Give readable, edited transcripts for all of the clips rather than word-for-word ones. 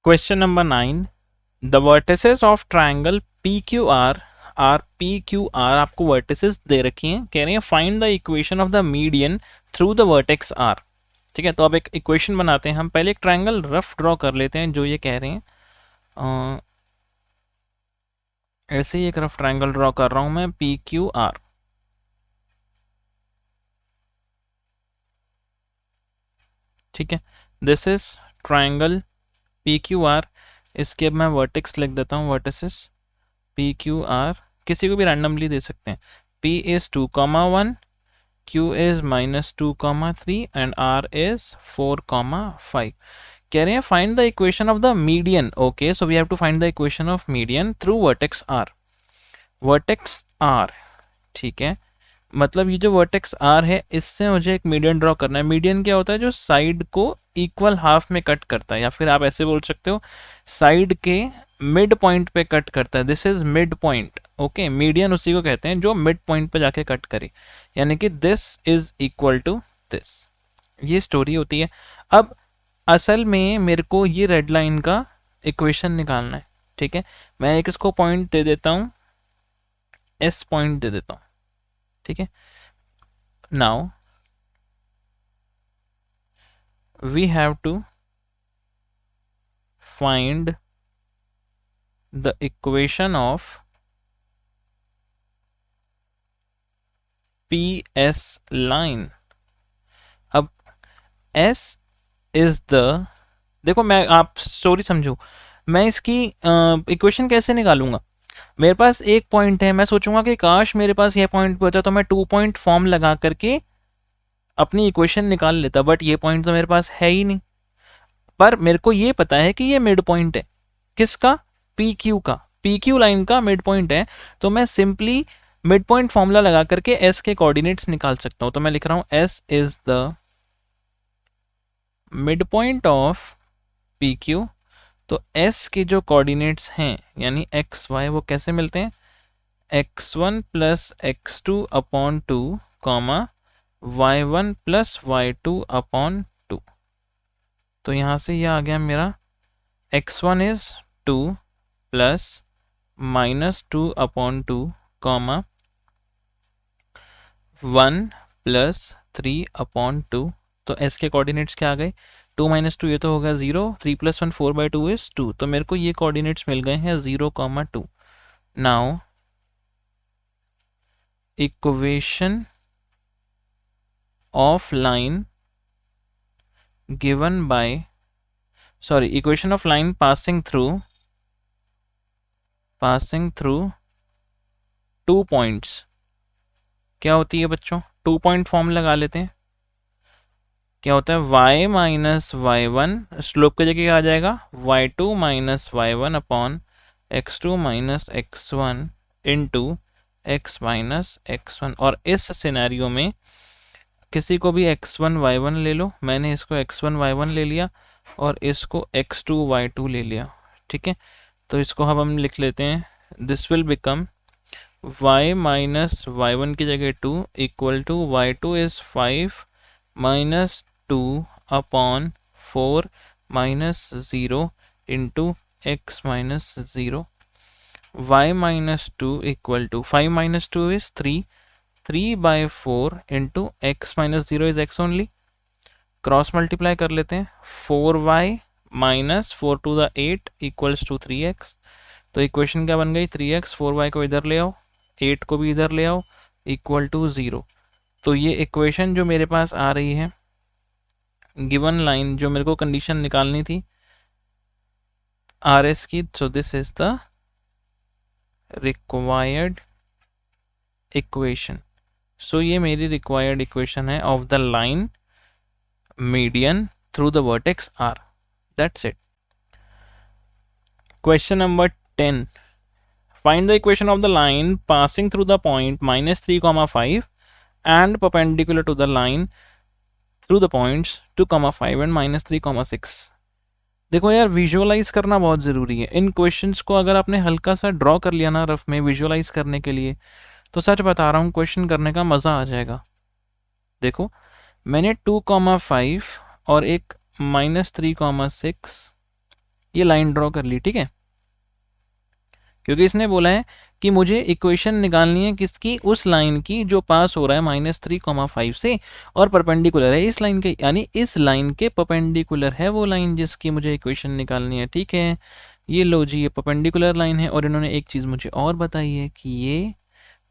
Question number 9, the vertices of triangle P Q R आपको vertices दे रखी हैं, कह रहे हैं find the equation of the median through the vertex R. ठीक है, तो अब एक इक्वेशन बनाते हैं हम। पहले एक ट्रायंगल रफ ड्रॉ कर लेते हैं जो ये कह रहे हैं। ऐसे ही एक रफ ट्रायंगल ड्रॉ कर रहा हूं मैं, पी क्यू आर। ठीक है, this is triangle P Q are. इसके अब मैं वर्टेक्स लिख देता हूँ, वर्टिसेस पी क्यू आर, किसी को भी रैंडमली दे सकते हैं। P is 2,1, Q is -2,3 and R is 4,5. कह रहे हैं find the equation of the median. Okay, so we have to find the equation of median through vertex R. Vertex R, ठीक है, मतलब ये जो वर्टेक्स आर है इससे मुझे एक मीडियन ड्रॉ करना है। मीडियन क्या होता है? जो साइड को इक्वल हाफ में कट करता है, या फिर आप ऐसे बोल सकते हो साइड के मिड पॉइंट पे कट करता है। This is mid point. Okay, median उसी को कहते हैं जो मिड पॉइंट पे जाके कट करे, यानी कि this is equal to this. ये स्टोरी होती है। अब असल में मेरे को ये रेड लाइन का इक्वेशन निकालना है। ठीक है, मैं एक इसको पॉइंट दे देता हूँ, एस पॉइंट दे देता हूँ। ठीक है, now we have to find the equation of PS line. अब S is the, देखो मैं, आप स्टोरी समझो, मैं इसकी इक्वेशन कैसे निकालूंगा? मेरे पास एक पॉइंट है, मैं सोचूंगा कि काश मेरे पास यह पॉइंट होता तो मैं 2 पॉइंट फॉर्म लगा करके अपनी इक्वेशन निकाल लेता, बट ये पॉइंट तो मेरे पास है ही नहीं। पर मेरे को ये पता है कि ये मिड पॉइंट है। किसका? पी क्यू का। पी क्यू लाइन का मिड पॉइंट है, तो मैं सिंपली मिड पॉइंट फॉर्मूला लगा करके एस के कोऑर्डिनेट्स निकाल सकता हूं। तो मैं लिख रहा हूं S is the mid point of P Q. तो एस के जो कोऑर्डिनेट्स हैं यानी एक्स वाई, वो कैसे मिलते हैं? x1 plus x2 upon 2 comma y1 plus y2 upon 2। तो यहां से ये आ गया मेरा x1 is 2 plus -2 upon 2 comma 1 plus 3 upon 2। तो s के कोऑर्डिनेट्स क्या आ गए? 2 - 2 ये तो होगा 0, 3 + 1 4/2 इज 2। तो मेरे को ये कोऑर्डिनेट्स मिल गए हैं 0,2। Now equation of line given by, sorry, equation of line passing through 2 points क्या होती है बच्चों? 2 पॉइंट फॉर्म लगा लेते हैं। क्या होता है? y माइनस y1 स्लोप की जगह आ जाएगा y2 minus y1 upon x2 minus x1 into x minus x1। और इस सिनेरियो में किसी को भी x1 y1 ले लो, मैंने इसको x1 y1 ले लिया और इसको x2 y2 ले लिया। ठीक है, तो इसको अब हम लिख लेते हैं, this will become y minus y1 की जगह 2 equal to y2 is 5 minus 2 upon 4 minus 0 into x minus 0। y minus 2 equal to 5 minus 2 is 3/4 into x minus 0 is x only. Cross multiply कर लेते हैं, 4y minus 4 to the 8 equals to 3x। तो equation क्या बन गई? 3x, 4y को इधर ले आओ, 8 को भी इधर ले आओ, इक्वल टू 0। तो ये इक्वेशन जो मेरे पास आ रही है, गिवन लाइन जो मेरे को कंडीशन निकालनी थी आर एस की, so this is the required equation. So ये मेरी रिक्वायर्ड इक्वेशन है of the line median through the vertex R. That's it. Question number 10, find the equation of the line passing through the point -3,5 and perpendicular to the line through the points 2,5 and -3,6। देखो यार, visualise करना बहुत ज़रूरी है। इन questions को अगर आपने हल्का सा ड्रॉ कर लिया ना रफ में विजुअलाइज करने के लिए, तो सच बता रहा हूँ क्वेश्चन करने का मज़ा आ जाएगा। देखो, मैंने 2,5 और एक -3,6 ये लाइन ड्रॉ कर ली, ठीक है, क्योंकि इसने बोला है कि मुझे इक्वेशन निकालनी है किसकी, उस लाइन की जो पास हो रहा है -3,5 से और परपेंडिकुलर है इस लाइन के, यानी इस लाइन के परपेंडिकुलर है वो लाइन जिसकी मुझे इक्वेशन निकालनी है, ठीक है। ये लो जी, ये परपेंडिकुलर लाइन है और इन्होंने एक चीज़ मुझे और बताई है कि ये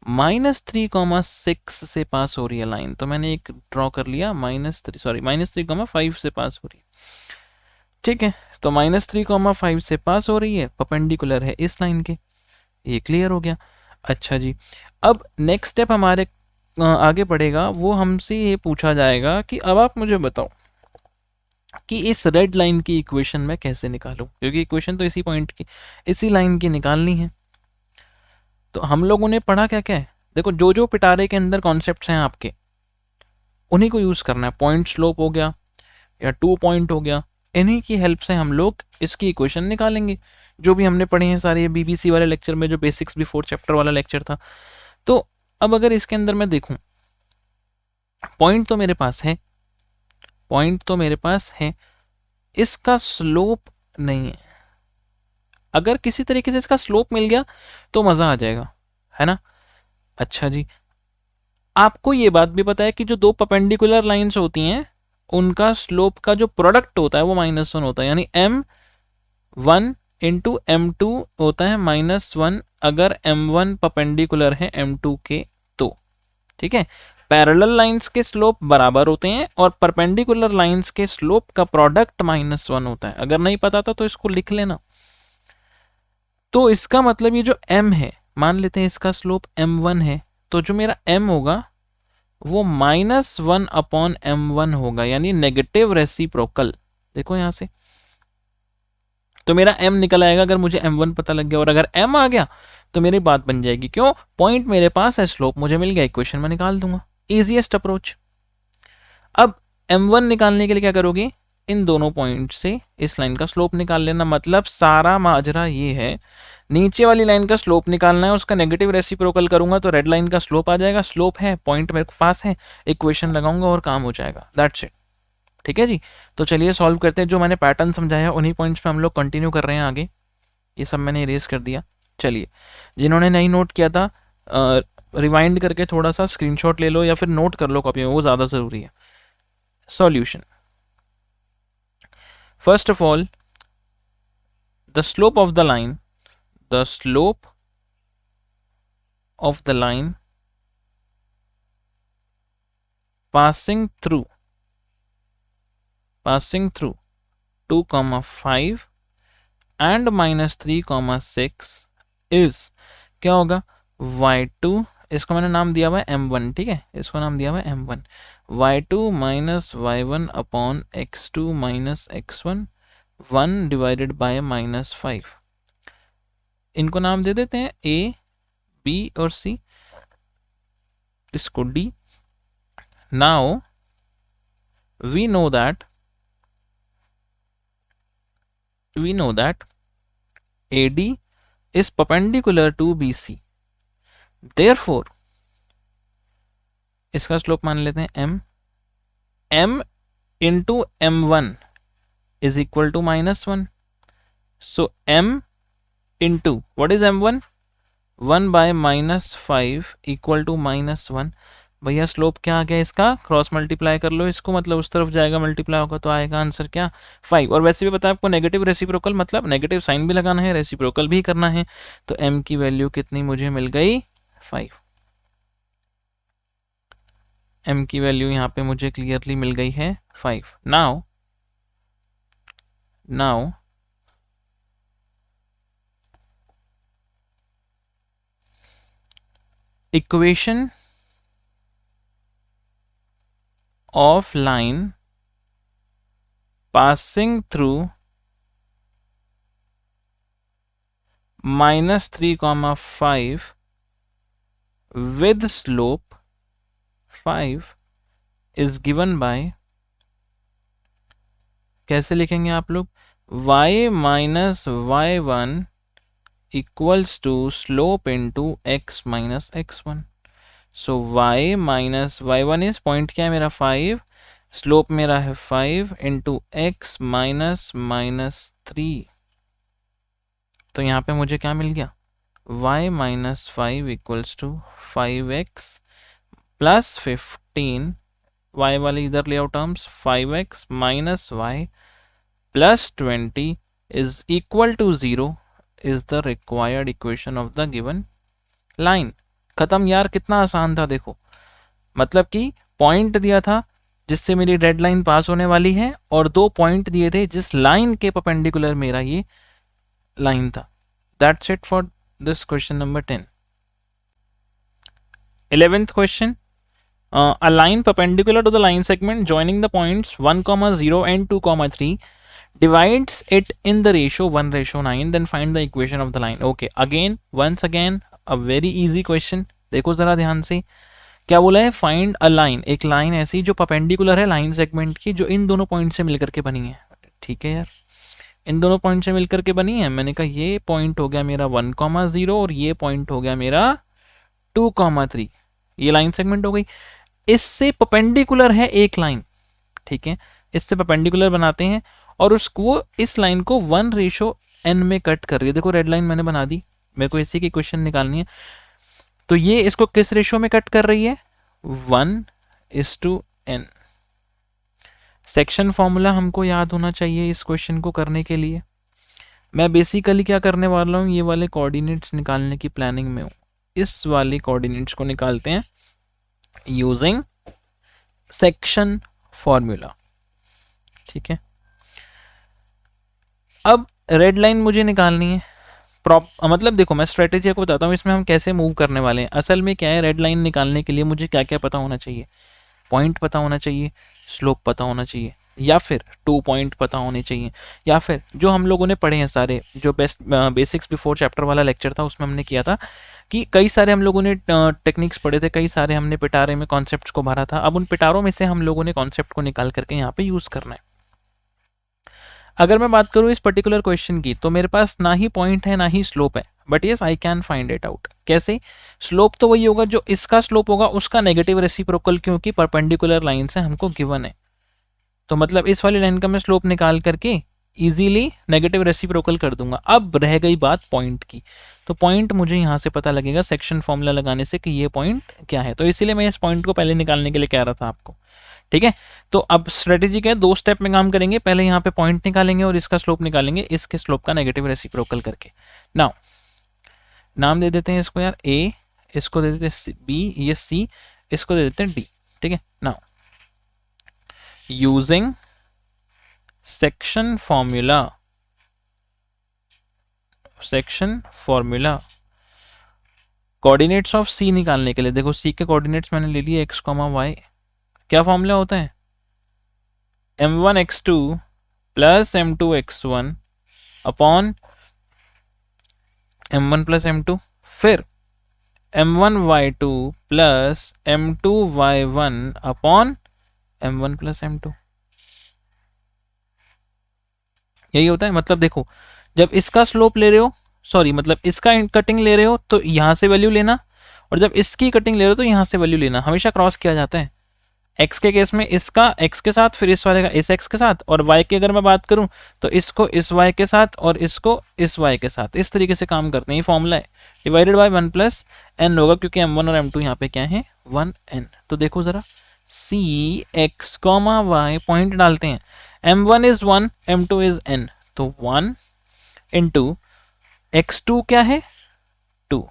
-3,6 से पास हो रही है लाइन, तो मैंने एक ड्रॉ कर लिया -3,5 से पास हो रही है, ठीक है। तो -3,5 से पास हो रही है, परपेंडिकुलर है इस लाइन के, ये क्लियर हो गया। अच्छा जी, अब नेक्स्ट स्टेप हमारे आगे बढ़ेगा, वो हमसे ये पूछा जाएगा कि अब आप मुझे बताओ कि इस रेड लाइन की इक्वेशन मैं कैसे निकालूं, क्योंकि इक्वेशन तो इसी पॉइंट की, इसी लाइन की निकालनी है। तो हम लोगों ने पढ़ा क्या क्या है, देखो जो जो पिटारे के अंदर कॉन्सेप्ट्स हैं आपके, उन्हीं को यूज़ करना है। पॉइंट स्लोप हो गया या 2 पॉइंट हो गया, इन्हीं की हेल्प से हम लोग इसकी इक्वेशन निकालेंगे, जो भी हमने पढ़े हैं सारे, बीबीसी वाले लेक्चर में जो बेसिक्स बिफोर चैप्टर वाला लेक्चर था। तो अब अगर इसके अंदर मैं देखूं, पॉइंट तो मेरे पास है, पॉइंट तो मेरे पास है, इसका स्लोप नहीं है। अगर किसी तरीके से इसका स्लोप मिल गया तो मज़ा आ जाएगा, है ना। अच्छा जी, आपको ये बात भी पता है कि जो दो परपेंडिकुलर लाइंस होती हैं उनका स्लोप का जो प्रोडक्ट होता है वो -1 होता है, यानी m1 इंटू m2 होता है -1 अगर m1 परपेंडिकुलर है m2 के, तो ठीक है। पैरेलल लाइंस के स्लोप बराबर होते हैं और परपेंडिकुलर लाइंस के स्लोप का प्रोडक्ट -1 होता है। अगर नहीं पता था तो इसको लिख लेना। तो इसका मतलब ये जो m है, मान लेते हैं इसका स्लोप m1 है, तो जो मेरा m होगा वो -1 अपॉन m1 होगा, यानी नेगेटिव रेसिप्रोकल। देखो यहां से तो मेरा m निकल आएगा अगर मुझे m1 पता लग गया, और अगर m आ गया तो मेरी बात बन जाएगी। क्यों? पॉइंट मेरे पास है, स्लोप मुझे मिल गया, इक्वेशन में निकाल दूंगा। Easiest approach. अब m1 निकालने के लिए क्या करोगे, इन दोनों पॉइंट से इस लाइन का स्लोप निकाल लेना। मतलब सारा माजरा ये है, नीचे वाली लाइन का स्लोप निकालना है, उसका नेगेटिव रेसिप्रोकल करूंगा तो रेड लाइन का स्लोप आ जाएगा। स्लोप है, पॉइंट मेरे पास है, इक्वेशन लगाऊंगा और काम हो जाएगा। दैट्स इट, ठीक है जी। तो चलिए सॉल्व करते हैं। जो मैंने पैटर्न समझाया उन्हीं पॉइंट्स पे हम लोग कंटिन्यू कर रहे हैं आगे। ये सब मैंने इरेज कर दिया। चलिए, जिन्होंने नहीं नोट किया था रिवाइंड करके थोड़ा सा स्क्रीनशॉट ले लो या फिर नोट कर लो कॉपी में, वो ज़्यादा ज़रूरी है। Solution, first of all the slope of the line, the slope of the line passing through 2,5 and -3,6 is क्या होगा, y2, इसको मैंने नाम दिया हुआ है m1, ठीक है, इसको नाम दिया हुआ है m1, y2 minus y1 upon x2 minus x1 1 divided by -5। इनको नाम दे देते हैं a, b और c, इसको d। Now we know that AD is perpendicular to BC, therefore इसका स्लोप मान लेते हैं m into m1 is equal to -1, so m into what is m1, 1 by -5 equal to -1। भैया स्लोप क्या आ गया इसका, क्रॉस मल्टीप्लाई कर लो इसको, मतलब उस तरफ जाएगा मल्टीप्लाई होगा तो आएगा आंसर क्या, 5। और वैसे भी पता है आपको नेगेटिव रेसिप्रोकल मतलब नेगेटिव साइन भी लगाना है, रेसिप्रोकल भी करना है, तो m की वैल्यू कितनी मुझे मिल गई, 5। m की वैल्यू यहाँ पे मुझे क्लियरली मिल गई है 5। Now equation of line passing through -3,5 with slope 5 is given by, कैसे लिखेंगे आप लोग, y minus y1 equals to slope into x minus x1। So y minus y1 is, point क्या है मेरा 5, स्लोप मेरा है 5 इंटू x माइनस -3 तो यहाँ पे मुझे क्या मिल गया, y minus 5 equals to 5x plus 15, y वाले इधर ले आओ terms, 5x minus y plus 20 is equal to 0 is the required equation of the given line. खत्म यार, कितना आसान था देखो। मतलब कि पॉइंट दिया था जिससे मेरी रेड लाइन पास होने वाली है, और 2 पॉइंट दिए थे जिस लाइन के परपेंडिकुलर मेरा ये लाइन था। That's it for this question number 10। 11th question, a line perpendicular to the line segment joining the points 1, 0 and 2, 3 divides it in the ratio 1:9, then find the equation of the line. Okay, again once again a very easy question। देखो जरा ध्यान से, क्या बोला है, find a line, एक line ऐसी जो परपेंडिकुलर है लाइन सेगमेंट की, जो इन दोनों पॉइंट से मिलकर के बनी है। ठीक है यार, इन दोनों पॉइंट से मिलकर के बनी है। मैंने कहा ये पॉइंट हो गया मेरा 1, 0 और ये पॉइंट हो गया मेरा 2, 3, ये लाइन सेगमेंट हो गई। इससे परपेंडिकुलर है एक लाइन, ठीक है, इससे परपेंडिकुलर बनाते हैं और उसको, इस लाइन को 1:n में कट कर रही है। देखो रेड लाइन मैंने बना दी, मेरे को इसी की क्वेश्चन निकालनी है। तो ये इसको किस रेशियो में कट कर रही है, 1:n। सेक्शन फॉर्मूला हमको याद होना चाहिए इस क्वेश्चन को करने के लिए। मैं बेसिकली क्या करने वाला हूँ, ये वाले कोऑर्डिनेट्स निकालने की प्लानिंग में हूँ। इस वाले कोऑर्डिनेट्स को निकालते हैं यूजिंग सेक्शन फॉर्मूला। ठीक है, अब रेड लाइन मुझे निकालनी है। मतलब देखो मैं स्ट्रेटेजी को बताता हूँ, इसमें हम कैसे मूव करने वाले हैं। असल में क्या है, रेड लाइन निकालने के लिए मुझे क्या क्या पता होना चाहिए, पॉइंट पता होना चाहिए, स्लोप पता होना चाहिए, या फिर 2 पॉइंट पता होने चाहिए, या फिर जो हम लोगों ने पढ़े हैं सारे, जो बेसिक्स बिफोर चैप्टर वाला लेक्चर था उसमें हमने किया था कि कई सारे हम लोगों ने टेक्निक्स पढ़े थे, कई सारे हमने पिटारे में कॉन्सेप्ट्स को भरा था। अब उन पिटारों में से हम लोगों ने कॉन्सेप्ट को निकाल करके यहाँ पे यूज करना है। अगर मैं बात करूँ इस पर्टिकुलर क्वेश्चन की, तो मेरे पास ना ही पॉइंट है ना ही स्लोप है, but yes I can find it out. कैसे, स्लोप तो वही होगा जो इसका स्लोप होगा उसका नेगेटिव रेसिप्रोकल, क्योंकि परपेंडिकुलर लाइन से हमको गिवन है। तो मतलब इस वाली लाइन का मैं स्लोप निकाल करके इजीली नेगेटिव रेसिप्रोकल कर दूंगा। अब रह गई बात पॉइंट की, तो पॉइंट मुझे यहाँ से पता लगेगा सेक्शन फॉर्मूला लगाने से कि ये पॉइंट क्या है। तो इसीलिए मैं इस पॉइंट को पहले निकालने के लिए कह रहा था आपको। ठीक है, तो अब स्ट्रेटेजी क्या है, 2 स्टेप में काम करेंगे। पहले यहाँ पे पॉइंट निकालेंगे और इसका स्लोप निकालेंगे, इसके स्लोप का नेगेटिव रेसिप्रोकल करके। नाउ नाम दे देते हैं इसको यार ए, इसको दे देते हैं बी, ये सी, इसको दे देते हैं डी। ठीक है, now using section formula, coordinates of C निकालने के लिए, देखो सी के कोऑर्डिनेट्स मैंने ले लिए x, y। क्या फॉर्मूला होता है, m1 x2 plus m2 x1 upon m1 plus m2, फिर m1 y2 plus m2 y1 upon m1 plus m2। यही होता है। मतलब देखो, जब इसका स्लोप ले रहे हो, सॉरी मतलब इसका कटिंग ले रहे हो तो यहां से वैल्यू लेना, और जब इसकी कटिंग ले रहे हो तो यहां से वैल्यू लेना। हमेशा क्रॉस किया जाता है। x के केस में इसका x के साथ, फिर इस वाले का इस x के साथ, और y की अगर मैं बात करूं तो इसको इस y के साथ और इसको इस y के साथ, इस तरीके से काम करते हैं। ये फॉर्मूला है, डिवाइडेड बाय 1 प्लस n होगा, क्योंकि m1 और m2 यहाँ पे क्या है 1n। तो देखो जरा c x, y पॉइंट डालते हैं, m1 is 1, m2 is n, तो 1 इंटू x2 क्या है 2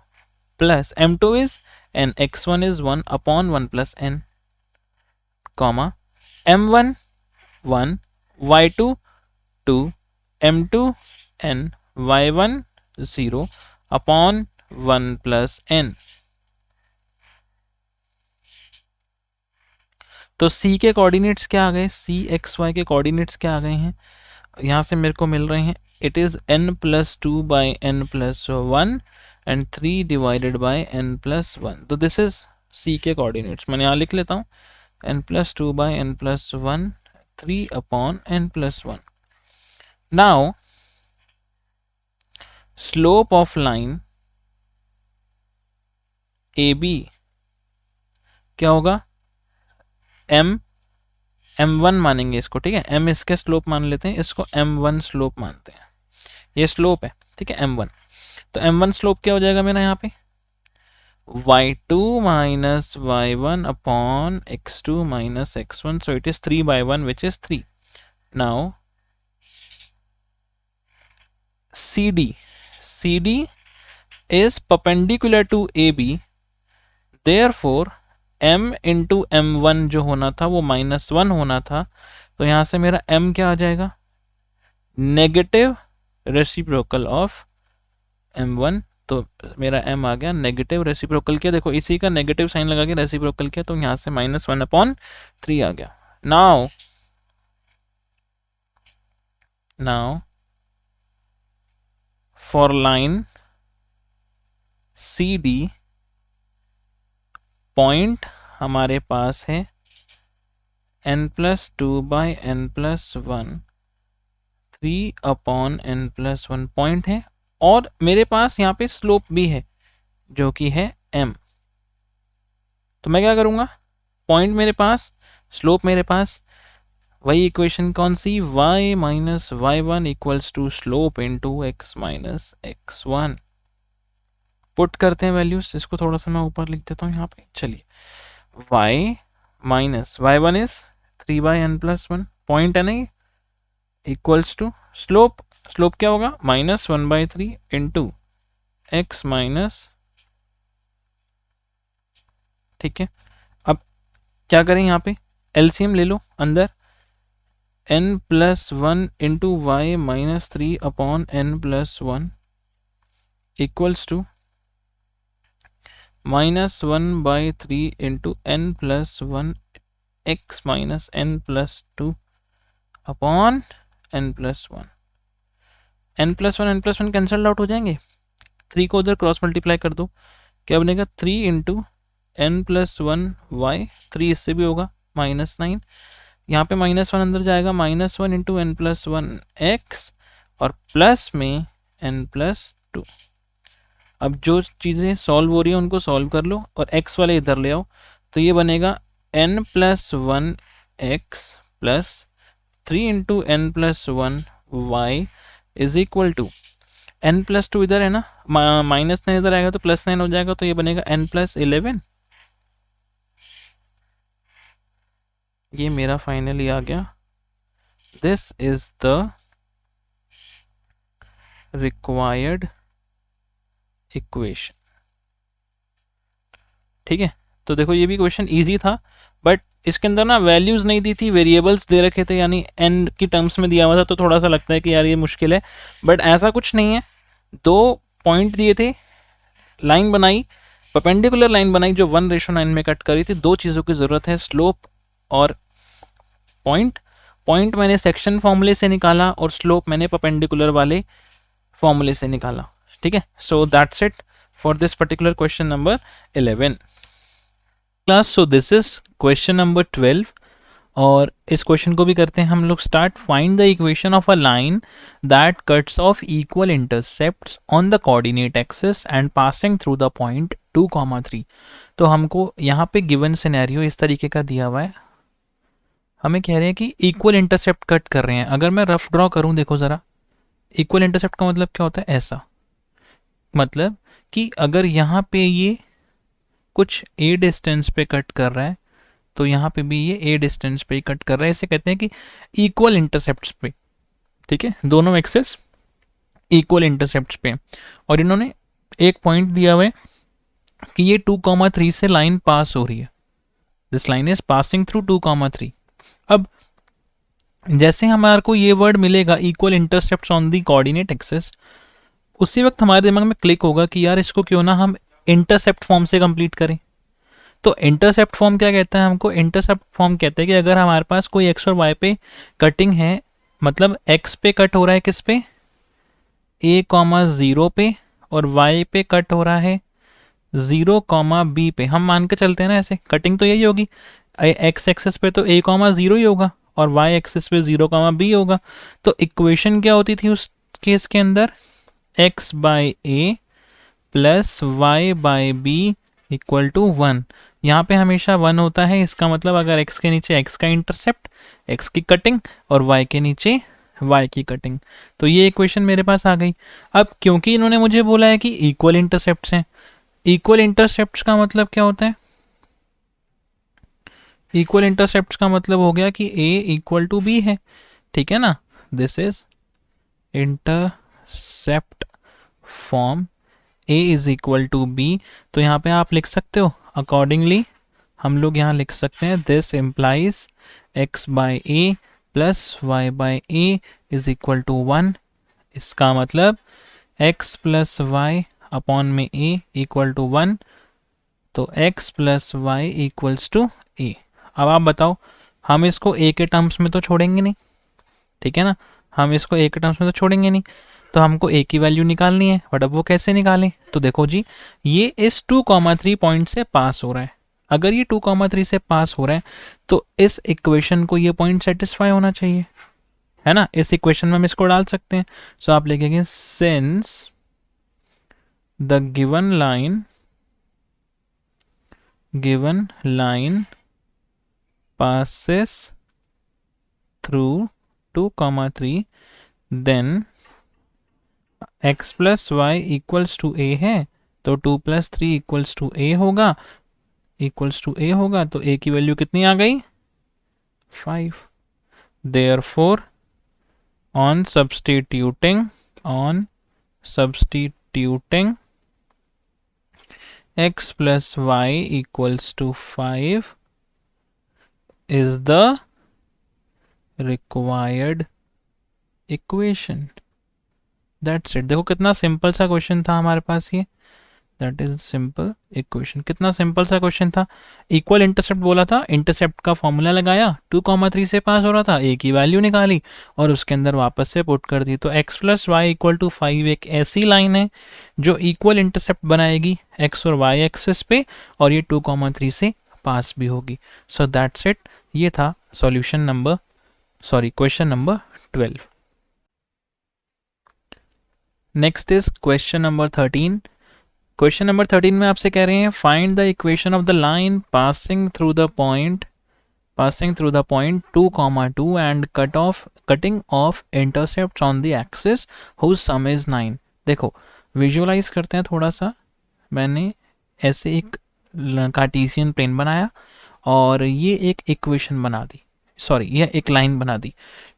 plus m2 is n, x1 is 1 upon 1 plus n, comma m1 1, y2 2, m2 n, y1 0 upon 1 plus n। तो c के कोऑर्डिनेट्स क्या आ गए, c x y के कोऑर्डिनेट्स क्या आ गए हैं, यहाँ से मेरे को मिल रहे हैं, it is n plus 2 by n plus 1 and 3 divided by n plus 1। तो दिस इज c के कोऑर्डिनेट्स। मैंने यहाँ लिख लेता हूँ n plus 2 by n plus 1, 3 upon n plus 1. Now, slope of line AB क्या होगा, m1 मानेंगे इसको। ठीक है, m इसके स्लोप मान लेते हैं, इसको m1 स्लोप मानते हैं। ये स्लोप है, ठीक है, m1। तो m1 स्लोप क्या हो जाएगा मेरा यहाँ पे, y2 minus y1 upon x2 minus x1, so it is 3/1 which is 3. Now CD is perpendicular to AB, therefore m into m1 जो होना था वो -1 होना था, तो यहाँ से मेरा m क्या आ जाएगा, नेगेटिव रेसिप्रोकल ऑफ m1। तो मेरा m आ गया नेगेटिव रेसिप्रोकल किया, देखो इसी का नेगेटिव साइन लगा के रेसिप्रोकल किया, तो यहाँ से -1/3 आ गया। Now for line CD point हमारे पास है n+2/n+1, 3/n+1 पॉइंट है, और मेरे पास यहाँ पे स्लोप भी है जो कि है m। तो मैं क्या करूँगा, पॉइंट मेरे पास, स्लोप मेरे पास, वही इक्वेशन कौन सी, y minus y1 equals to slope into x minus x1। Put करते हैं वैल्यूज, इसको थोड़ा सा मैं ऊपर लिख देता हूँ यहाँ पे। चलिए, y minus y1 is 3/n+1 point है ना ये, इक्वल्स टू स्लोप, स्लोप क्या होगा -1/3 इंटू x माइनस, ठीक है। अब क्या करें, यहाँ पे एलसीएम ले लो अंदर, n+1 into y minus 3/n+1 equals to -1/3 into n+1 x minus n+2 upon n+1। n+1 cancel out हो जाएंगे, 3 को उधर क्रॉस मल्टीप्लाई कर दो, क्या बनेगा 3 इंटू n+1 y, 3 इससे भी होगा -9, यहाँ पे -1 अंदर जाएगा, -1 इंटू n+1 x और प्लस में n+2। अब जो चीज़ें सॉल्व हो रही है उनको सॉल्व कर लो और x वाले इधर ले आओ, तो ये बनेगा n+1 x plus 3 into n+1 y is equal to n+2 इधर है ना, -9 इधर आएगा तो +9 हो जाएगा, तो ये बनेगा n+11। ये मेरा फाइनली आ गया, this is the required equation. ठीक है, तो देखो ये भी क्वेश्चन इजी था, बट इसके अंदर ना वैल्यूज नहीं दी थी, वेरिएबल्स दे रखे थे, यानी n की टर्म्स में दिया हुआ था, तो थोड़ा सा लगता है कि यार ये मुश्किल है, बट ऐसा कुछ नहीं है। 2 पॉइंट दिए थे, लाइन बनाई, परपेंडिकुलर लाइन बनाई जो 1:9 में कट करी थी। 2 चीज़ों की ज़रूरत है, स्लोप और पॉइंट। पॉइंट मैंने सेक्शन फॉर्मूले से निकाला और स्लोप मैंने परपेंडिकुलर वाले फॉर्मूले से निकाला। ठीक है, सो that's it for this particular question number 11 class. So this is question number 12 और इस क्वेश्चन को भी करते हैं हम लोग start. Find the equation of a line that cuts of equal intercepts on the coordinate axis and passing through the point 2,3। तो हमको यहाँ पे गिवन सिनेरियो इस तरीके का दिया हुआ है, हमें कह रहे हैं कि इक्वल इंटरसेप्ट कट कर रहे हैं। अगर मैं रफ ड्रॉ करूँ, देखो ज़रा, इक्वल इंटरसेप्ट का मतलब क्या होता है, ऐसा मतलब कि अगर यहाँ पे ये कुछ a डिस्टेंस पे कट कर रहा है तो यहाँ पे भी ये a डिस्टेंस पे ही कट कर रहा है, इसे कहते हैं कि इक्वल इंटरसेप्ट्स पे। ठीक है, दोनों एक्सेस इक्वल इंटरसेप्ट्स पे, और इन्होंने एक पॉइंट दिया हुआ है कि ये 2,3 से लाइन पास हो रही है, this line is passing through 2,3। अब जैसे हमारे को ये वर्ड मिलेगा equal intercepts on the coordinate axis, उसी वक्त हमारे दिमाग में क्लिक होगा कि यार इसको क्यों ना हम इंटरसेप्ट फॉर्म से कंप्लीट करें। तो इंटरसेप्ट फॉर्म क्या कहता है हमको, इंटरसेप्ट फॉर्म कहते हैं कि अगर हमारे पास कोई एक्स और वाई पे कटिंग है, मतलब एक्स पे कट हो रहा है किस पे, a,0 पे, और वाई पे कट हो रहा है 0,b पे। हम मान के चलते हैं ना, ऐसे कटिंग तो यही होगी, एक्स एक्सिस पे तो a,0 ही होगा और वाई एक्सिस पे 0,b होगा। तो इक्वेशन क्या होती थी उस केस के अंदर, x by a plus y by b equal to 1। यहाँ पे हमेशा 1 होता है, इसका मतलब अगर x के नीचे x का इंटरसेप्ट, x की कटिंग, और y के नीचे y की कटिंग। तो ये इक्वेशन मेरे पास आ गई। अब क्योंकि इन्होंने मुझे बोला है कि इक्वल इंटरसेप्ट्स हैं, इक्वल इंटरसेप्ट्स का मतलब क्या होता है? इक्वल इंटरसेप्ट्स का मतलब हो गया कि a इक्वल टू बी है, ठीक है ना। This is intercept form a is equal to B. तो यहाँ पे आप लिख सकते हो अकॉर्डिंगली, हम लोग यहाँ लिख सकते हैं this implies x by A plus Y by A is equal to 1। इसका मतलब x प्लस वाई अपॉन में a इक्वल टू 1, तो x plus Y equals to a। अब आप बताओ, हम इसको a के टर्म्स में तो छोड़ेंगे नहीं, ठीक है ना, हम इसको a के टर्म्स में तो छोड़ेंगे नहीं, तो हमको a की वैल्यू निकालनी है। बट अब वो कैसे निकालें? तो देखो जी, ये इस 2,3 पॉइंट से पास हो रहा है। अगर ये 2,3 से पास हो रहा है तो इस इक्वेशन को ये पॉइंट सेटिस्फाई होना चाहिए, है ना। इस इक्वेशन में हम इसको डाल सकते हैं। सो आप लिखेंगे since the given line passes through 2,3, then x plus Y equals to a है, तो 2 प्लस 3 इक्वल्स टू a होगा, तो a की वैल्यू कितनी आ गई? 5। Therefore on substituting x plus y equals to 5 is the required equation. That's it। देखो कितना simple सा क्वेश्चन था हमारे पास ये। That is simple equation. कितना सिंपल सा क्वेश्चन था। इक्वल इंटरसेप्ट बोला था, इंटरसेप्ट का फॉर्मूला लगाया, 2,3 से पास हो रहा था, a की वैल्यू निकाली और उसके अंदर वापस से पुट कर दी। तो x plus Y equal to 5 एक ऐसी लाइन है जो इक्वल इंटरसेप्ट बनाएगी x और y एक्सिस पे, और ये 2,3 से पास भी होगी। So that's it. ये था question number 12। Next is question number 13। Question number 13 में आपसे कह रहे हैं find the equation of the line passing through the point 2,2 and cutting off intercept on the axis whose some is 9। देखो visualise करते हैं थोड़ा सा। मैंने ऐसे एक कार्टेशियन प्लेन बनाया और ये एक इक्वेशन बना दी, यह एक लाइन बना दी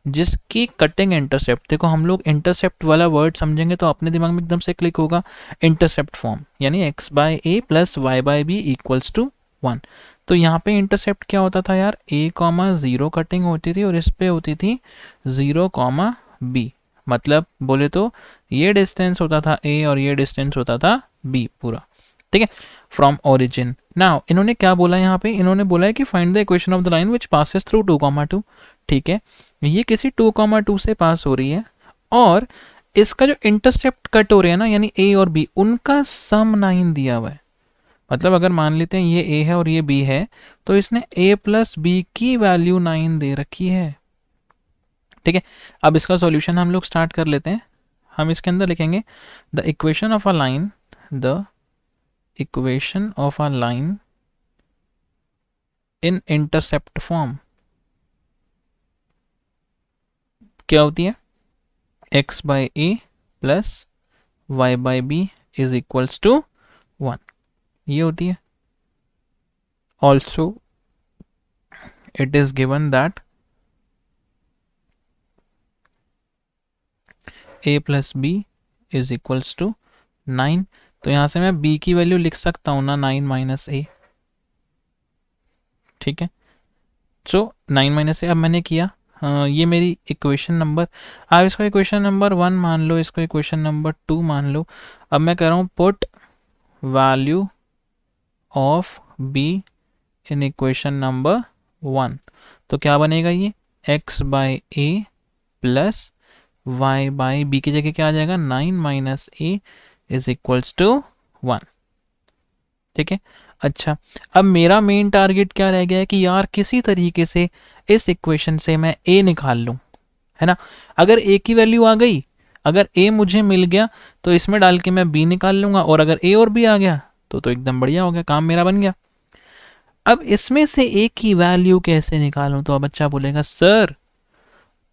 जिसकी कटिंग इंटरसेप्ट, देखो हम लोग इंटरसेप्ट वाला वर्ड समझेंगे तो अपने दिमाग में एकदम से क्लिक होगा इंटरसेप्ट फॉर्म, यानी x by A plus Y by B equals to 1। तो यहाँ पे इंटरसेप्ट क्या होता था यार, a,0 कटिंग होती थी और इस पे होती थी 0,b। मतलब बोले तो ये डिस्टेंस होता था a और ये डिस्टेंस होता था b पूरा, ठीक है, फ्रॉम ओरिजिन। नाउ इन्होंने क्या बोला यहाँ पे, इन्होंने बोला है कि find the equation of the line which passes through 2,2। ठीक है, ये किसी 2,2 से पास हो रही है और इसका जो इंटरसेप्ट कट हो रहे हैं ना, यानी a और b, उनका सम 9 दिया हुआ है। मतलब अगर मान लेते हैं ये a है और ये b है, तो इसने a प्लस बी की वैल्यू 9 दे रखी है। ठीक है, अब इसका सॉल्यूशन हम लोग स्टार्ट कर लेते हैं। हम इसके अंदर लिखेंगे the equation of a line in intercept form क्या होती है, x by A plus Y by B is equals to 1, ये होती है। Also it is given that a plus B is equals to 9। तो यहां से मैं b की वैल्यू लिख सकता हूं ना, 9 माइनस a। ठीक है, सो 9 माइनस a अब मैंने किया। ये मेरी इक्वेशन नंबर, आप इसको इक्वेशन नंबर 1 मान लो, इसको इक्वेशन नंबर 2 मान लो। अब मैं कह रहा हूँ put value of b in equation number 1। तो क्या बनेगा, ये x by A plus y by B की जगह क्या आ जाएगा, 9 minus a is equals to 1। ठीक है, अच्छा अब मेरा मेन टारगेट क्या रह गया है कि यार किसी तरीके से इस इक्वेशन से मैं a निकाल लूं, है ना। अगर a की वैल्यू आ गई, अगर a मुझे मिल गया तो इसमें डाल के मैं b निकाल लूंगा, और अगर a और b आ गया तो एकदम बढ़िया हो गया, काम मेरा बन गया। अब इसमें से a की वैल्यू कैसे निकालूं, तो अब बच्चा बोलेगा सर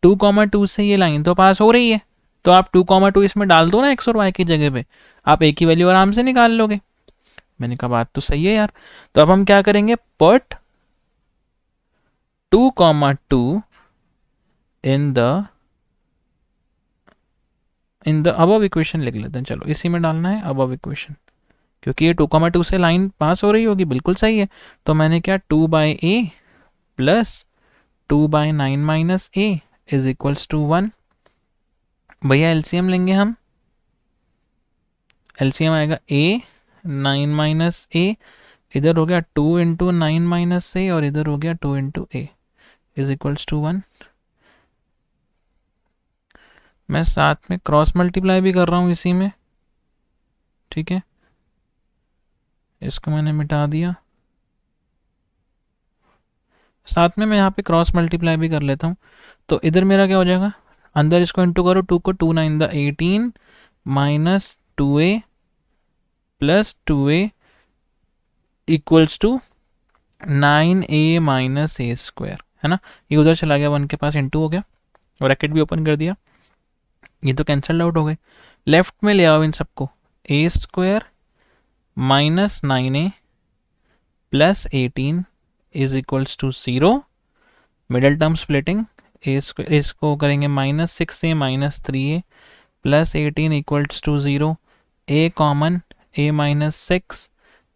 2,2 से ये लाइन तो पास हो रही है, तो आप 2,2 इसमें डाल दो ना एक्स और वाई की जगह पे, आप एक ही वैल्यू आराम से निकाल लोगे। मैंने कहा बात तो सही है यार। तो अब हम क्या करेंगे, put 2,2 in the above equation लिख लेते हैं। चलो इसी में डालना है अबव इक्वेशन, क्योंकि ये 2,2 से लाइन पास हो रही होगी, बिल्कुल सही है। तो मैंने क्या 2/a plus 2/9 minus a is equals to 1। भैया एलसीएम लेंगे हम, एलसीएम आएगा a 9 माइनस a, इधर हो गया 2 इंटू 9 माइनस a और इधर हो गया 2 into a is equals to 1। मैं साथ में क्रॉस मल्टीप्लाई भी कर रहा हूँ इसी में, ठीक है। इसको मैंने मिटा दिया, साथ में मैं यहाँ पे क्रॉस मल्टीप्लाई भी कर लेता हूँ। तो इधर मेरा क्या हो जाएगा, अंदर इसको इंटू करो, 2 को 2 9 the 18 minus 2a plus 2a equals to 9a minus a square, है ना। ये उधर चला गया, 1 के पास इंटू हो गया, ब्रैकेट भी ओपन कर दिया, ये तो कैंसल आउट हो गए। लेफ्ट में ले आओ इन सबको, a square minus 9a plus 18 is equals to 0। Middle term splitting, A square इसको करेंगे minus 6a minus 3a plus 18 equals to 0। a common, a minus 6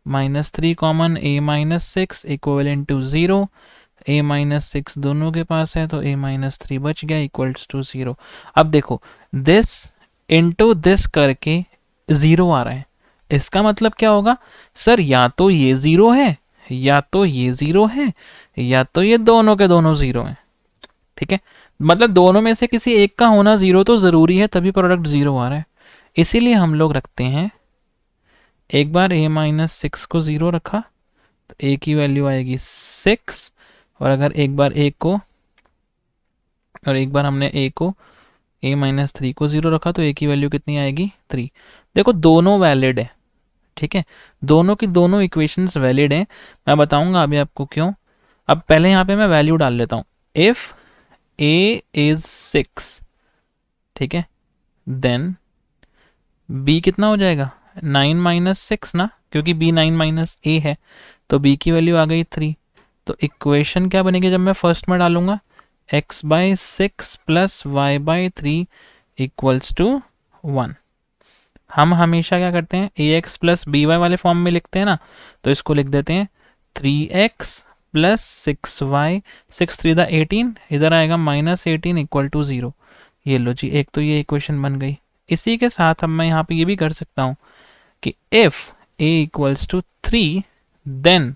minus 3 common, a minus 6 equivalent to 0। a minus 6 दोनों के पास है तो a minus 3 बच गया equals to 0। अब देखो दिस इंटू दिस करके 0 आ रहा है, इसका मतलब क्या होगा सर, या तो ये 0 है या तो ये 0 है या तो ये दोनों के दोनों 0 हैं, ठीक है। मतलब दोनों में से किसी एक का होना 0 तो ज़रूरी है, तभी प्रोडक्ट 0 आ रहा है। इसीलिए हम लोग रखते हैं, एक बार a माइनस 6 को 0 रखा तो a की वैल्यू आएगी 6, और अगर एक बार हमने a को a माइनस 3 को 0 रखा तो a की वैल्यू कितनी आएगी 3। देखो दोनों वैलिड है, ठीक है, दोनों की दोनों इक्वेशंस वैलिड हैं। मैं बताऊंगा अभी आपको क्यों। अब पहले यहाँ पे मैं वैल्यू डाल लेता हूँ, इफ a इज 6, ठीक है, देन b कितना हो जाएगा 9 माइनस 6 ना, क्योंकि b 9 माइनस a है, तो b की वैल्यू आ गई 3। तो इक्वेशन क्या बनेगी जब मैं फर्स्ट में डालूंगा, x by 6 plus Y by 3 equals to 1। हम हमेशा क्या करते हैं, ax प्लस बी वाई वाले फॉर्म में लिखते हैं ना, तो इसको लिख देते हैं 3x प्लस 6y, 6 3 द 18, इधर आएगा माइनस 18 इक्वल टू 0। ये लो जी, एक तो ये इक्वेशन बन गई। इसी के साथ अब मैं यहाँ पे ये भी कर सकता हूँ कि if a equals to 3 then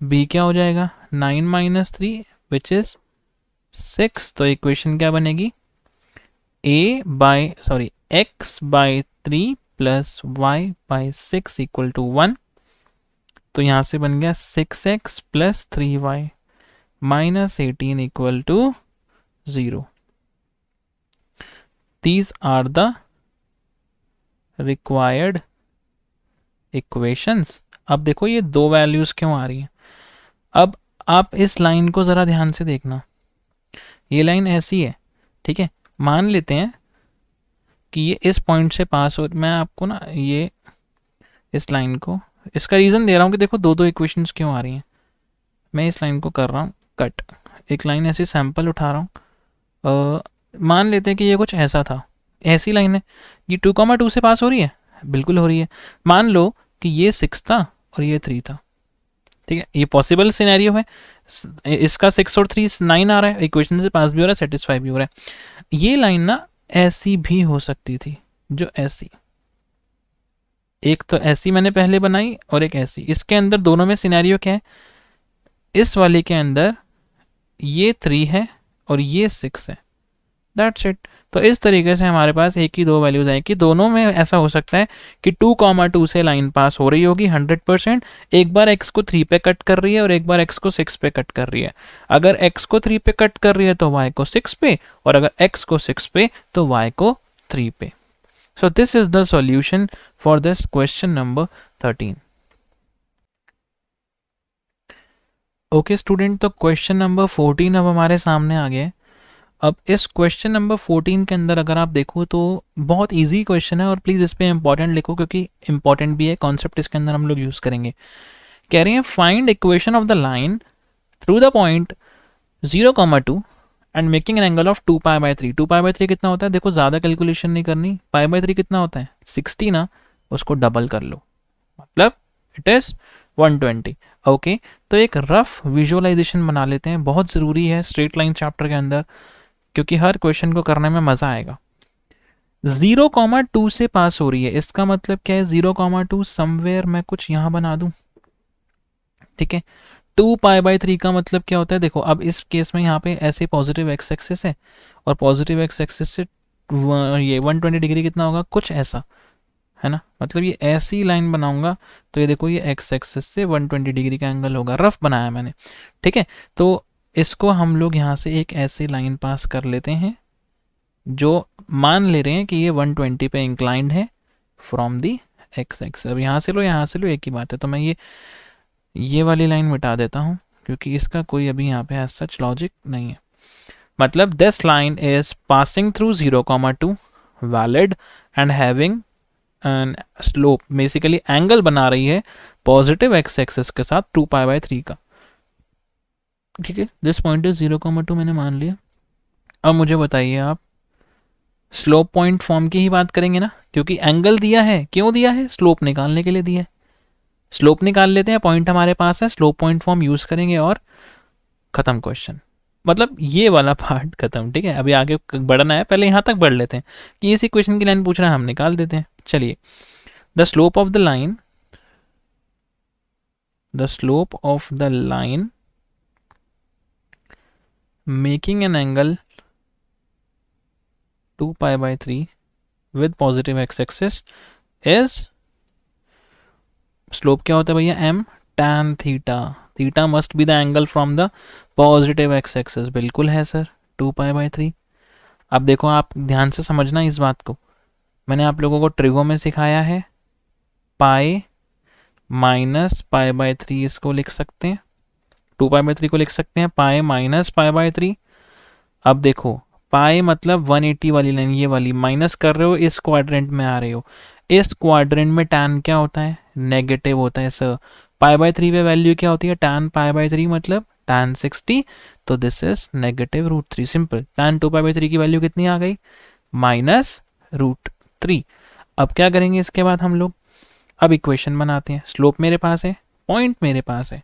b क्या हो जाएगा 9 माइनस 3 विच इज 6। तो इक्वेशन क्या बनेगी, x by 3 plus y by 6 equal to 1। तो यहाँ से बन गया 6x plus 3y minus 18 equal to 0। These are the required equations। अब देखो ये दो वैल्यूज क्यों आ रही हैं। अब आप इस लाइन को ज़रा ध्यान से देखना, ये लाइन ऐसी है, ठीक है, मान लेते हैं कि ये इस पॉइंट से पास हो। मैं आपको ना ये इस लाइन को, इसका रीज़न दे रहा हूँ कि देखो दो दो इक्वेशंस क्यों आ रही हैं। मैं इस लाइन को कर रहा हूँ कट, एक लाइन ऐसी सैंपल उठा रहा हूँ। मान लेते हैं कि ये कुछ ऐसा था, ऐसी लाइन है, ये 2,2 से पास हो रही है, बिल्कुल हो रही है। मान लो कि ये 6 था और ये 3 था, ठीक है, ये पॉसिबल सिनेरियो है। इसका 6 और 3 9 आ रहा है, इक्वेशन से पास भी हो रहा है, सेटिस्फाई भी हो रहा है। ये लाइन ना ऐसी भी हो सकती थी, जो ऐसी, एक तो ऐसी मैंने पहले बनाई और एक ऐसी। इसके अंदर दोनों में सिनेरियो क्या है, इस वाले के अंदर ये 3 है और ये 6 है, दैट्स इट। तो इस तरीके से हमारे पास एक ही दो वैल्यूज आए कि दोनों में ऐसा हो सकता है कि 2,2 से लाइन पास हो रही होगी 100%, एक बार x को 3 पे कट कर रही है और एक बार x को 6 पे कट कर रही है। अगर x को 3 पे कट कर रही है तो y को 6 पे, और अगर x को 6 पे तो y को 3 पे। सो this is the solution for this question number 13। Okay student, तो क्वेश्चन नंबर 14 अब हमारे सामने आ गया है। अब इस क्वेश्चन नंबर 14 के अंदर अगर आप देखो तो बहुत इजी क्वेश्चन है, और प्लीज़ इस पे इंपॉर्टेंट लिखो क्योंकि इंपॉर्टेंट भी है, कॉन्सेप्ट इसके अंदर हम लोग यूज़ करेंगे। कह रहे हैं find equation of the line through the point 0,2 and making an angle of 2π/3। 2π/3 कितना होता है, देखो ज़्यादा कैलकुलेशन नहीं करनी, π/3 कितना होता है 60 ना, उसको डबल कर लो, मतलब इट इज़ 120। ओके, तो एक रफ विजुअलाइजेशन बना लेते हैं, बहुत ज़रूरी है स्ट्रेट लाइन चैप्टर के अंदर, क्योंकि हर क्वेश्चन को करने में मज़ा आएगा। 0,2 से पास हो रही है, इसका मतलब क्या है, 0,2 समवेयर मैं कुछ यहाँ बना दूँ, ठीक है। 2π/3 का मतलब क्या होता है, देखो अब इस केस में यहाँ पे ऐसे पॉजिटिव एक्स एक्सिस है, और पॉजिटिव एक्स एक्सिस से ये 120 डिग्री कितना होगा, कुछ ऐसा है ना, मतलब ये ऐसी लाइन बनाऊंगा तो ये देखो ये एक्स एक्सिस से 120 डिग्री का एंगल होगा, रफ बनाया मैंने, ठीक है। तो इसको हम लोग यहाँ से एक ऐसी लाइन पास कर लेते हैं जो मान ले रहे हैं कि ये 120 पे इंक्लाइंड है फ्रॉम दी एक्स एक्स। अब यहाँ से लो यहाँ से लो, एक ही बात है, तो मैं ये वाली लाइन मिटा देता हूँ क्योंकि इसका कोई अभी यहाँ पे एज सच लॉजिक नहीं है। मतलब this line is passing through 0,2 valid and having and slope, basically angle बना रही है पॉजिटिव एक्स एक्सिस के साथ 2π/3 का, ठीक है। दिस पॉइंट इज 0,2 मैंने मान लिया। अब मुझे बताइए आप, स्लोप पॉइंट फॉर्म की ही बात करेंगे ना, क्योंकि एंगल दिया है, क्यों दिया है, स्लोप निकालने के लिए दिया है। स्लोप निकाल लेते हैं, पॉइंट हमारे पास है, स्लोप पॉइंट फॉर्म यूज करेंगे और खत्म क्वेश्चन, मतलब ये वाला पार्ट खत्म, ठीक है। अभी आगे बढ़ना है, पहले यहाँ तक बढ़ लेते हैं कि इस इक्वेशन की लाइन पूछ रहा है, हम निकाल देते हैं। चलिए, the slope of the line, the slope of the line making an angle 2π/3 with positive x axis is, slope क्या होता है भैया, m tan theta, theta must be the angle from the positive x axis, बिल्कुल है sir 2π/3। अब देखो आप ध्यान से समझना इस बात को, मैंने आप लोगों को ट्रिगो में सिखाया है, पाई माइनस π/3 इसको लिख सकते हैं, 2π/3 को लिख सकते हैं पाई माइनस π/3। अब देखो पाई मतलब 180 वाली लाइन, ये वाली माइनस कर रहे हो, इस क्वाड्रेंट में आ रहे हो, इस क्वाड्रेंट में टैन क्या होता है, नेगेटिव होता है सर। π/3 पे वैल्यू क्या होती है, टैन π/3 मतलब टैन 60, तो दिस इज -√3, सिंपल। टैन 2π/3 की वैल्यू कितनी आ गई, -√3। अब क्या करेंगे इसके बाद हम लोग, अब इक्वेशन बनाते हैं। स्लोप मेरे पास है, पॉइंट मेरे पास है,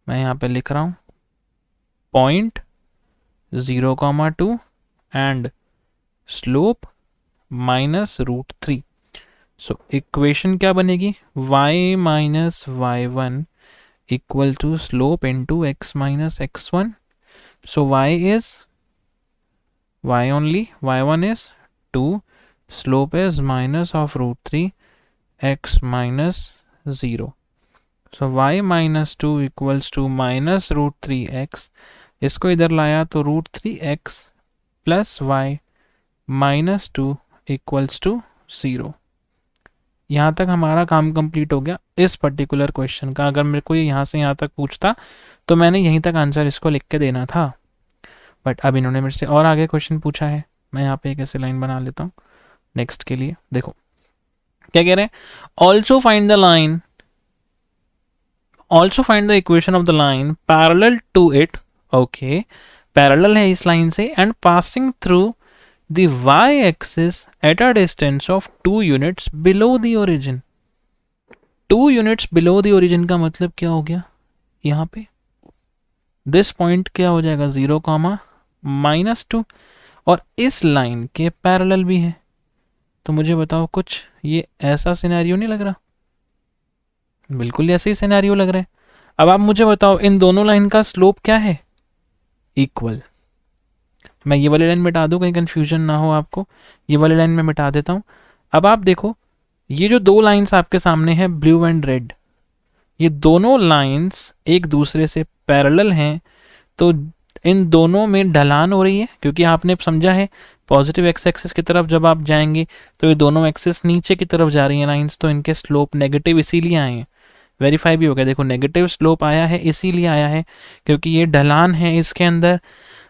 मैं यहाँ पे लिख रहा हूँ point 0,2 and slope -√3। So equation क्या बनेगी, y minus y1 equal to slope into x minus x1। So y is y only, y1 is 2, slope is minus of √3, x minus 0. So y minus 2 equals to minus √3x, इसको इधर लाया तो √3x plus y minus 2 equals to 0। यहाँ तक हमारा काम complete हो गया इस पर्टिकुलर क्वेश्चन का। अगर मेरे को ये यहाँ से यहाँ तक पूछता तो मैंने यहीं तक आंसर इसको लिख के देना था, बट अब इन्होंने मेरे से और आगे क्वेश्चन पूछा है। मैं यहाँ पे एक ऐसे लाइन बना लेता हूँ नेक्स्ट के लिए। देखो क्या कह रहे हैं, also find the line, also find the equation of the line parallel to it, okay parallel है इस लाइन से, and passing through the y-axis at a distance of 2 units below the origin। 2 units below the origin का मतलब क्या हो गया, यहाँ पे this point क्या हो जाएगा 0,-2, और इस लाइन के पैरेलल भी है। तो मुझे बताओ कुछ ये ऐसा सिनेरियो नहीं लग रहा, बिल्कुल ऐसे ही सिनेरियो लग रहा है। अब आप मुझे बताओ इन दोनों लाइन का स्लोप क्या है, इक्वल। मैं ये वाली लाइन मिटा दूँ कहीं कंफ्यूजन ना हो आपको, ये वाली लाइन में मिटा देता हूँ। अब आप देखो ये जो दो लाइंस आपके सामने हैं ब्लू एंड रेड, ये दोनों लाइंस एक दूसरे से पैरेलल हैं, तो इन दोनों में ढलान हो रही है, क्योंकि आपने समझा है पॉजिटिव एक्स एक्सिस की तरफ जब आप जाएंगे तो ये दोनों एक्सिस नीचे की तरफ जा रही हैं लाइंस, तो इनके स्लोप नेगेटिव इसीलिए आए हैं। वेरीफाई भी हो गया, देखो नेगेटिव स्लोप आया है इसीलिए आया है क्योंकि ये ढलान है इसके अंदर।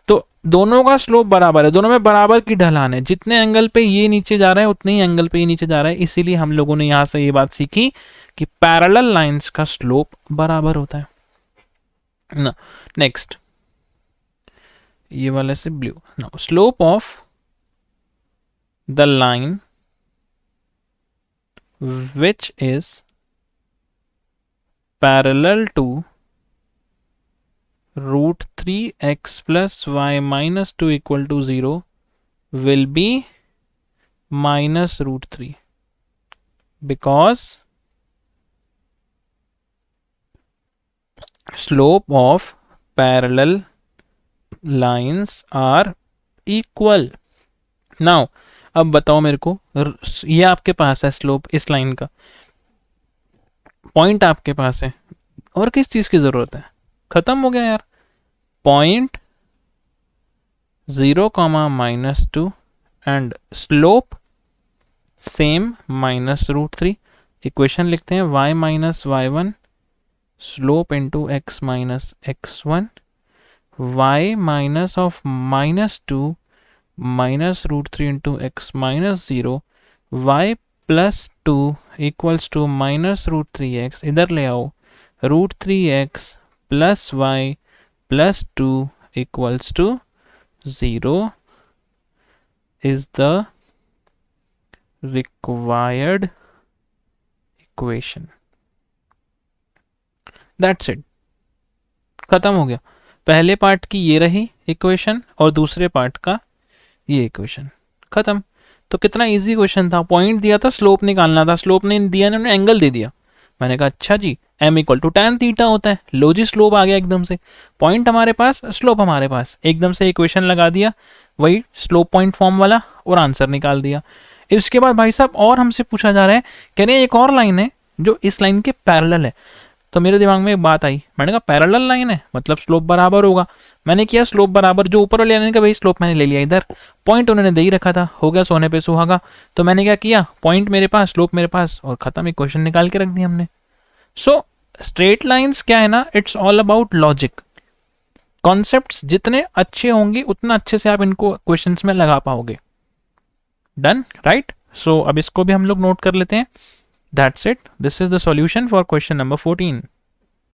तो दोनों का स्लोप बराबर है, दोनों में बराबर की ढलान है, जितने एंगल पे ये नीचे जा रहा है उतने ही एंगल पे ये नीचे जा रहा है। इसीलिए हम लोगों ने यहां से ये बात सीखी कि पैरेलल लाइंस का स्लोप बराबर होता है ना। नेक्स्ट ये वाले से blue. Now slope of the line which is parallel to root 3x plus y minus 2 equal to 0 will be minus root 3 because slope of parallel lines are equal. Now अब बताओ मेरे को, ये आपके पास है स्लोप इस लाइन का, point आपके पास है, और किस चीज की जरूरत है? खत्म हो गया यार। Point 0, -2 and slope same -√3। Equation लिखते हैं y minus y1 slope into x minus x1 y minus of -2 -√3 into x minus 0 y plus 2 equals to -√3x, इधर ले आओ √3x plus y plus 2 equals to 0 is the required equation. That's it. खत्म हो गया। पहले part की ये रही इक्वेशन और दूसरे पार्ट का ये इक्वेशन, खत्म। तो कितना इजी क्वेश्चन था। पॉइंट दिया था, स्लोप निकालना था, स्लोप नहीं दिया, इन्होंने एंगल दे दिया। मैंने कहा अच्छा जी m equal to tan theta होता है, लो जी स्लोप आ गया एकदम से। पॉइंट हमारे पास, स्लोप हमारे पास, एकदम से इक्वेशन लगा दिया वही स्लोप पॉइंट फॉर्म वाला और आंसर निकाल दिया। इसके बाद भाई साहब और हमसे पूछा जा रहा है, कह रहे हैं एक और लाइन है जो इस लाइन के पैरेलल है। तो मेरे दिमाग में एक बात आई, मैंने कहा पैरेलल लाइन है मतलब स्लोप बराबर होगा। मैंने किया स्लोप बराबर, जो ऊपर वाले लाइन का भाई स्लोप मैंने ले लिया इधर, पॉइंट उन्होंने दे ही रखा था, हो गया सोने पे सुहागा। तो मैंने क्या किया, पॉइंट मेरे पास, स्लोप मेरे पास, और खत्म, इक्वेशन निकाल के रख दी हमने। सो स्ट्रेट लाइंस क्या है ना, it's all about logic. Concepts जितने अच्छे होंगे उतना अच्छे से आप इनको क्वेश्चंस में लगा पाओगे। Done, right. सो अब इसको भी हम लोग नोट कर लेते हैं। That's it, this is the solution for question number 14।